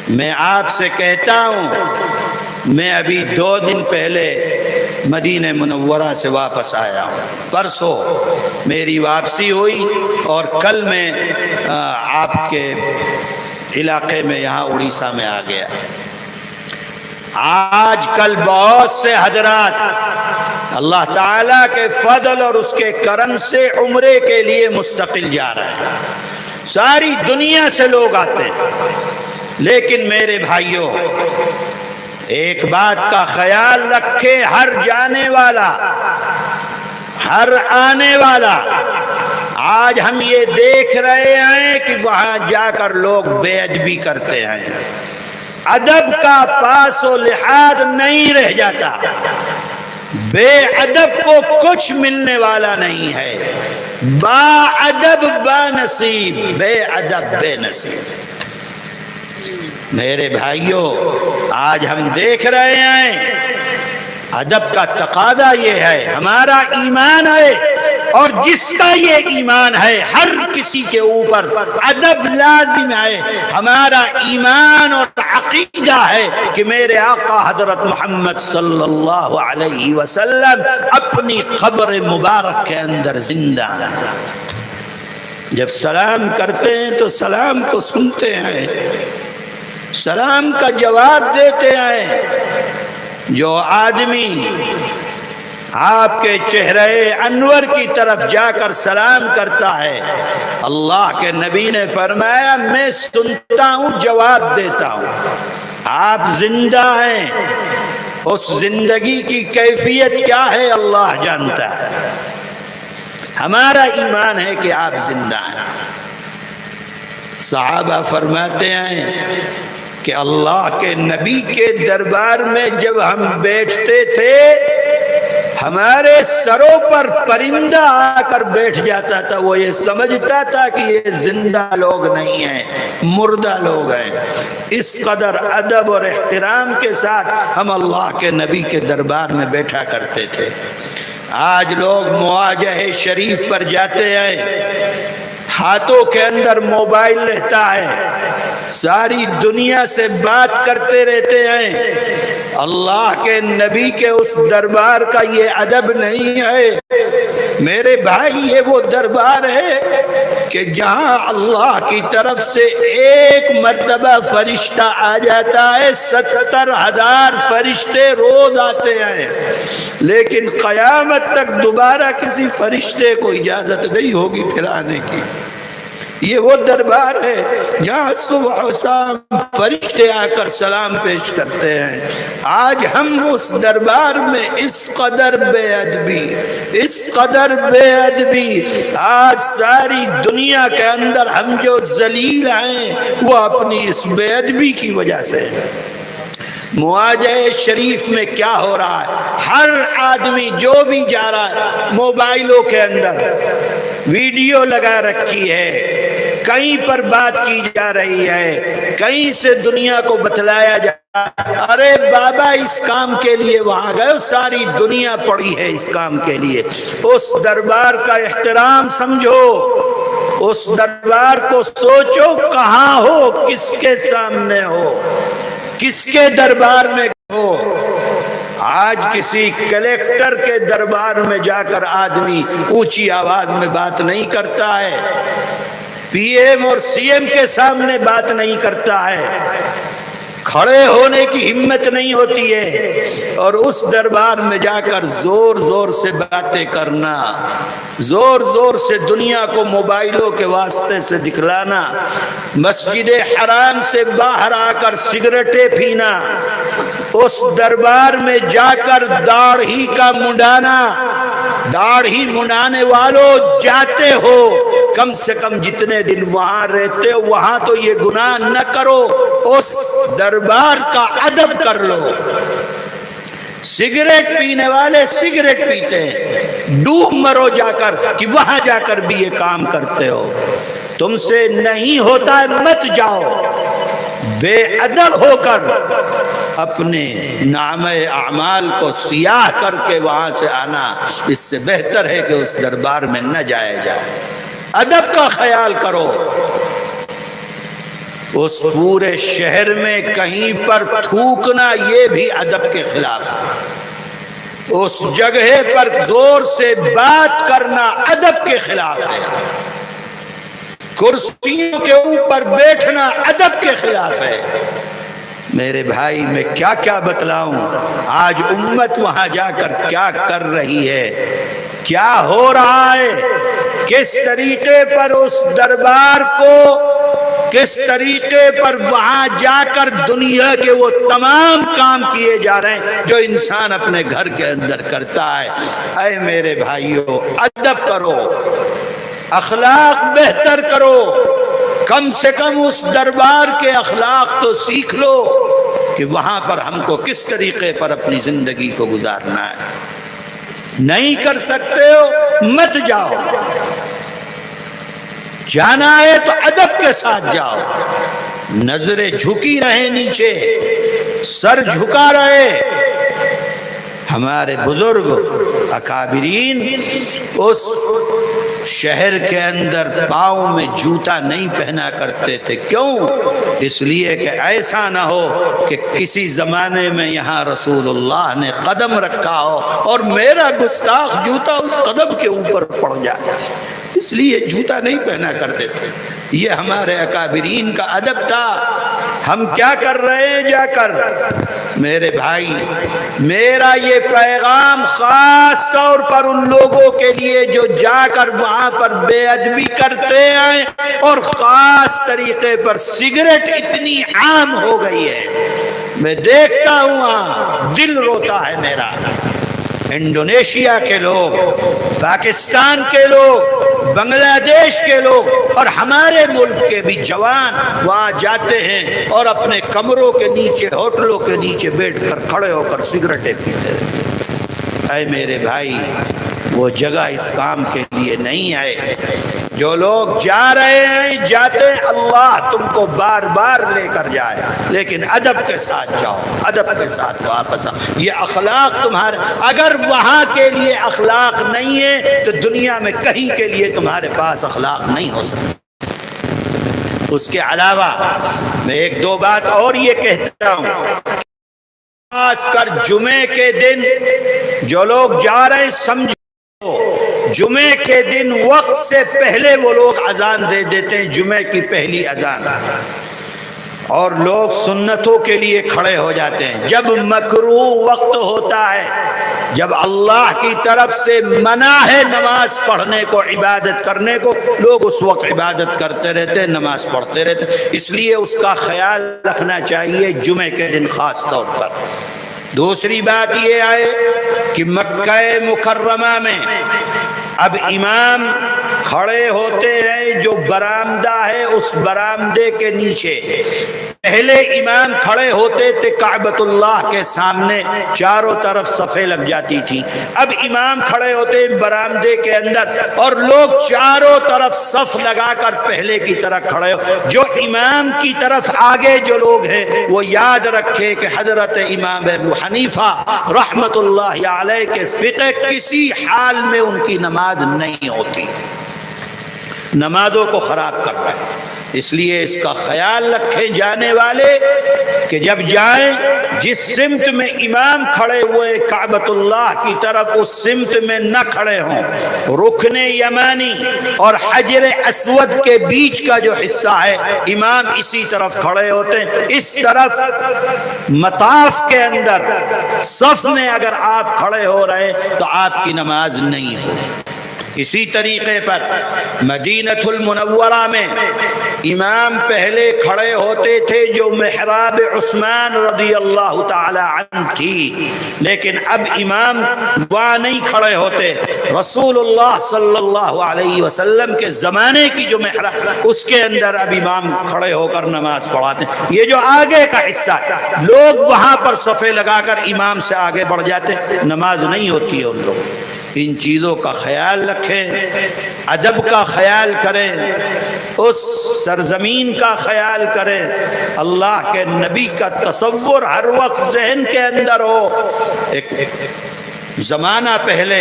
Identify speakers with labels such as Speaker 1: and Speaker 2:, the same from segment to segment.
Speaker 1: میں آپ سے کہتا ہوں، میں ابھی 2 دن پہلے مدینہ منورہ سے واپس آیا ہوں، پرسوں میری واپسی ہوئی اور کل میں آپ کے علاقے میں یہاں اڑیسہ میں آ گیا۔ آج کل بہت سے حضرات اللہ تعالیٰ کے فضل اور اس کے کرم سے عمرے کے لیے مستقل جا رہے ہیں، ساری دنیا سے لوگ آتے ہیں۔ لیکن میرے بھائیوں، ایک بات کا خیال رکھے، ہر جانے والا، ہر آنے والا، آج ہم یہ دیکھ رہے ہیں کہ وہاں جا کر لوگ بے ادبی کرتے ہیں، ادب کا پاس و لحاظ نہیں رہ جاتا، بے ادب کو کچھ ملنے والا نہیں ہے، با ادب با نصیب، بے ادب بے نصیب۔ میرے بھائیوں، آج ہم دیکھ رہے ہیں ادب کا تقاضا یہ ہے، ہمارا ایمان ہے، اور جس کا یہ ایمان ہے ہر کسی کے اوپر ادب لازم ہے۔ ہمارا ایمان اور عقیدہ ہے کہ میرے آقا حضرت محمد صلی اللہ علیہ وسلم اپنی قبر مبارک کے اندر زندہ ہیں۔ جب سلام کرتے ہیں تو سلام کو سنتے ہیں، سلام کا جواب دیتے ہیں۔ جو آدمی آپ کے چہرے انور کی طرف جا کر سلام کرتا ہے، اللہ کے نبی نے فرمایا میں سنتا ہوں، جواب دیتا ہوں۔ آپ زندہ ہیں، اس زندگی کی کیفیت کیا ہے اللہ جانتا ہے۔ ہمارا ایمان ہے کہ آپ زندہ ہیں۔ صحابہ فرماتے ہیں کہ اللہ کے نبی کے دربار میں جب ہم بیٹھتے تھے، ہمارے سروں پر پرندہ آ کر بیٹھ جاتا تھا، وہ یہ سمجھتا تھا کہ یہ زندہ لوگ نہیں ہیں، مردہ لوگ ہیں۔ اس قدر ادب اور احترام کے ساتھ ہم اللہ کے نبی کے دربار میں بیٹھا کرتے تھے۔ آج لوگ مواجہ شریف پر جاتے ہیں، ہاتھوں کے اندر موبائل رہتا ہے، ساری دنیا سے بات کرتے رہتے ہیں۔ اللہ کے نبی کے اس دربار کا یہ ادب نہیں ہے۔ میرے بھائی، یہ وہ دربار ہے کہ جہاں اللہ کی طرف سے ایک مرتبہ فرشتہ آ جاتا ہے، 70,000 فرشتے روز آتے ہیں، لیکن قیامت تک دوبارہ کسی فرشتے کو اجازت نہیں ہوگی پھر آنے کی۔ یہ وہ دربار ہے جہاں صبح و شام فرشتے آ کر سلام پیش کرتے ہیں۔ آج ہم اس دربار میں اس قدر بے ادبی، اس قدر بے ادبی، آج ساری دنیا کے اندر ہم جو ذلیل ہیں وہ اپنی اس بے ادبی کی وجہ سے۔ مواجہ شریف میں کیا ہو رہا ہے؟ ہر آدمی جو بھی جا رہا ہے موبائلوں کے اندر ویڈیو لگا رکھی ہے، کہیں پر بات کی جا رہی ہے، کہیں سے دنیا کو بتلایا جا رہا ہے، ارے بابا اس کام کے لیے وہاں گئے، ساری دنیا پڑی ہے اس کام کے لیے۔ اس دربار کا احترام سمجھو، اس دربار کو سوچو، کہاں ہو، کس کے سامنے ہو، کس کے دربار میں ہو۔ آج کسی کلیکٹر کے دربار میں جا کر آدمی اونچی آواز میں بات نہیں کرتا ہے، پی ایم اور سی ایم کے سامنے بات نہیں کرتا ہے، کھڑے ہونے کی ہمت نہیں ہوتی ہے، اور اس دربار میں جا کر زور زور سے باتیں کرنا، زور زور سے دنیا کو موبائلوں کے واسطے سے دکھلانا، مسجد حرام سے باہر آ کر سگریٹیں پینا، اس دربار میں جا کر داڑھی کا منڈانا۔ داڑھی منڈانے والوں جاتے ہو، کم سے کم جتنے دن وہاں رہتے ہو وہاں تو یہ گناہ نہ کرو، اس دربار کا ادب کر لو۔ سگریٹ پینے والے سگریٹ پیتے ہیں، ڈوب مرو جا کر کہ وہاں جا کر بھی یہ کام کرتے ہو۔ تم سے نہیں ہوتا ہے مت جاؤ، بے ادب ہو کر اپنے نامہ اعمال کو سیاہ کر کے وہاں سے آنا، اس سے بہتر ہے کہ اس دربار میں نہ جائے جائے۔ ادب کا خیال کرو۔ اس پورے شہر میں کہیں پر تھوکنا یہ بھی ادب کے خلاف ہے، اس جگہ پر زور سے بات کرنا ادب کے خلاف ہے، کرسیوں کے اوپر بیٹھنا ادب کے خلاف ہے۔ میرے بھائی میں کیا کیا بتلاؤں، آج امت وہاں جا کر کیا کر رہی ہے، کیا ہو رہا ہے، کس طریقے پر اس دربار کو، کس طریقے پر وہاں جا کر دنیا کے وہ تمام کام کیے جا رہے ہیں جو انسان اپنے گھر کے اندر کرتا ہے۔ اے میرے بھائیوں، ادب کرو، اخلاق بہتر کرو، کم سے کم اس دربار کے اخلاق تو سیکھ لو کہ وہاں پر ہم کو کس طریقے پر اپنی زندگی کو گزارنا ہے۔ نہیں کر سکتے ہو مت جاؤ، جانا ہے تو ادب کے ساتھ جاؤ، نظریں جھکی رہے نیچے، سر جھکا رہے۔ ہمارے بزرگ اکابرین اس شہر کے اندر پاؤں میں جوتا نہیں پہنا کرتے تھے، کیوں؟ اس لیے کہ ایسا نہ ہو کہ کسی زمانے میں یہاں رسول اللہ نے قدم رکھا ہو اور میرا گستاخ جوتا اس قدم کے اوپر پڑ جائے، اس لیے جوتا نہیں پہنا کرتے تھے۔ یہ ہمارے اکابرین کا ادب تھا۔ ہم کیا کر رہے ہیں جا کر؟ میرے بھائی، میرا یہ پیغام خاص طور پر ان لوگوں کے لیے جو جا کر وہاں پر بے ادبی کرتے ہیں، اور خاص طریقے پر سگریٹ اتنی عام ہو گئی ہے، میں دیکھتا ہوں وہاں دل روتا ہے میرا۔ انڈونیشیا کے لوگ، پاکستان کے لوگ، بنگلہ دیش کے لوگ اور ہمارے ملک کے بھی جوان وہاں جاتے ہیں اور اپنے کمروں کے نیچے، ہوٹلوں کے نیچے بیٹھ کر کھڑے ہو کر سگریٹیں پیتے ہیں۔ اے میرے بھائی، وہ جگہ اس کام کے لیے نہیں ہے۔ جو لوگ جا رہے ہیں، جاتے ہیں، اللہ تم کو بار بار لے کر جائے، لیکن ادب کے ساتھ جاؤ، ادب کے ساتھ واپس آؤ۔ یہ اخلاق تمہارے، اگر وہاں کے لیے اخلاق نہیں ہے تو دنیا میں کہیں کے لیے تمہارے پاس اخلاق نہیں ہو سکتا۔ اس کے علاوہ میں ایک دو بات اور یہ کہتا ہوں، خاص کر جمعے کے دن جو لوگ جا رہے ہیں، سمجھو جمعے کے دن وقت سے پہلے وہ لوگ اذان دے دیتے ہیں، جمعے کی پہلی اذان، اور لوگ سنتوں کے لیے کھڑے ہو جاتے ہیں۔ جب مکروہ وقت ہوتا ہے، جب اللہ کی طرف سے منع ہے نماز پڑھنے کو، عبادت کرنے کو، لوگ اس وقت عبادت کرتے رہتے ہیں، نماز پڑھتے رہتے ہیں۔ اس لیے اس کا خیال رکھنا چاہیے جمعے کے دن خاص طور پر۔ دوسری بات یہ ہے کہ مکہ مکرمہ میں اب امام کھڑے ہوتے ہیں، جو برآمدہ ہے اس برآمدے کے نیچے۔ پہلے امام کھڑے ہوتے تھے کعبۃ اللہ کے سامنے، چاروں طرف صفیں لگ جاتی تھی۔ اب امام کھڑے ہوتے ہیں برآمدے کے اندر، اور لوگ چاروں طرف صف لگا کر پہلے کی طرح کھڑے ہو۔ جو امام کی طرف آگے جو لوگ ہیں وہ یاد رکھے کہ حضرت امام ابو حنیفہ رحمت اللہ علیہ کے فقہ کسی حال میں ان کی نماز نہیں ہوتی، نمازوں کو خراب کرتا ہے۔ اس لیے اس کا خیال رکھیں جانے والے کہ جب جائیں، جس سمت میں امام کھڑے ہوئے کعبۃ اللہ کی طرف، اس سمت میں نہ کھڑے ہوں۔ رکن یمانی اور حجر اسود کے بیچ کا جو حصہ ہے، امام اسی طرف کھڑے ہوتے ہیں۔ اس طرف مطاف کے اندر صف میں اگر آپ کھڑے ہو رہے تو آپ کی نماز نہیں ہو۔ اسی طریقے پر مدینۃ المنورہ میں امام پہلے کھڑے ہوتے تھے جو محراب عثمان رضی اللہ تعالی عنہ تھی، لیکن اب امام وہاں نہیں کھڑے ہوتے۔ رسول اللہ صلی اللہ علیہ وسلم کے زمانے کی جو محراب، اس کے اندر اب امام کھڑے ہو کر نماز پڑھاتے ہیں۔ یہ جو آگے کا حصہ، لوگ وہاں پر صفیں لگا کر امام سے آگے بڑھ جاتے، نماز نہیں ہوتی ہے ان لوگ۔ ان چیزوں کا خیال رکھیں، ادب کا خیال کریں، اس سرزمین کا خیال کریں، اللہ کے نبی کا تصور ہر وقت ذہن کے اندر ہو۔ ایک زمانہ پہلے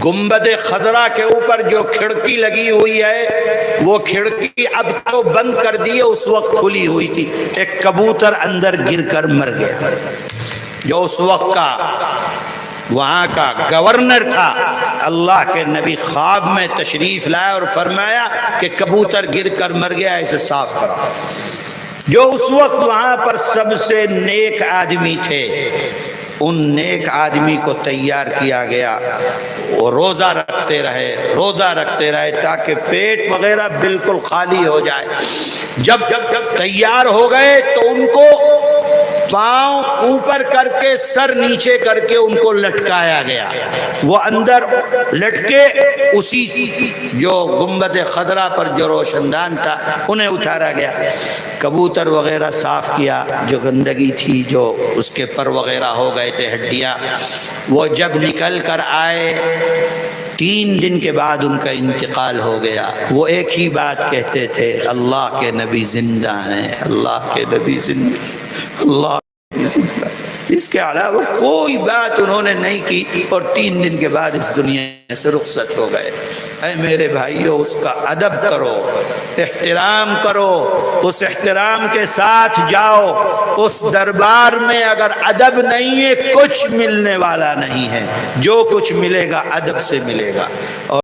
Speaker 1: گنبد خضرا کے اوپر جو کھڑکی لگی ہوئی ہے وہ کھڑکی اب تو بند کر دی ہے، اس وقت کھلی ہوئی تھی۔ ایک کبوتر اندر گر کر مر گیا، جو اس وقت کا وہاں کا گورنر تھا۔ اللہ کے نبی خواب میں تشریف لائے اور فرمایا کہ کبوتر گر کر مر گیا، اسے صاف کرو۔ جو اس وقت وہاں پر سب سے نیک آدمی تھے، ان نیک آدمی کو تیار کیا گیا، وہ روزہ رکھتے رہے تاکہ پیٹ وغیرہ بالکل خالی ہو جائے۔ جب تیار ہو گئے تو ان کو پاؤں اوپر کر کے سر نیچے کر کے ان کو لٹکایا گیا، وہ اندر لٹکے اسی جو گنبد خضرا پر جو روشندان تھا انہیں اتارا گیا۔ کبوتر وغیرہ صاف کیا، جو گندگی تھی، جو اس کے پر وغیرہ ہو گئے تھے، ہڈیاں، وہ جب نکل کر آئے 3 دن کے بعد ان کا انتقال ہو گیا۔ وہ ایک ہی بات کہتے تھے، اللہ کے نبی زندہ ہیں، اللہ کے نبی زندہ، اللہ کے نبی زندہ۔ اس کے علاوہ کوئی بات انہوں نے نہیں کی، اور 3 دن کے بعد اس دنیا سے رخصت ہو گئے۔ اے میرے بھائیو، اس کا ادب کرو، احترام کرو، اس احترام کے ساتھ جاؤ۔ اس دربار میں اگر ادب نہیں ہے، کچھ ملنے والا نہیں ہے۔ جو کچھ ملے گا ادب سے ملے گا۔ اور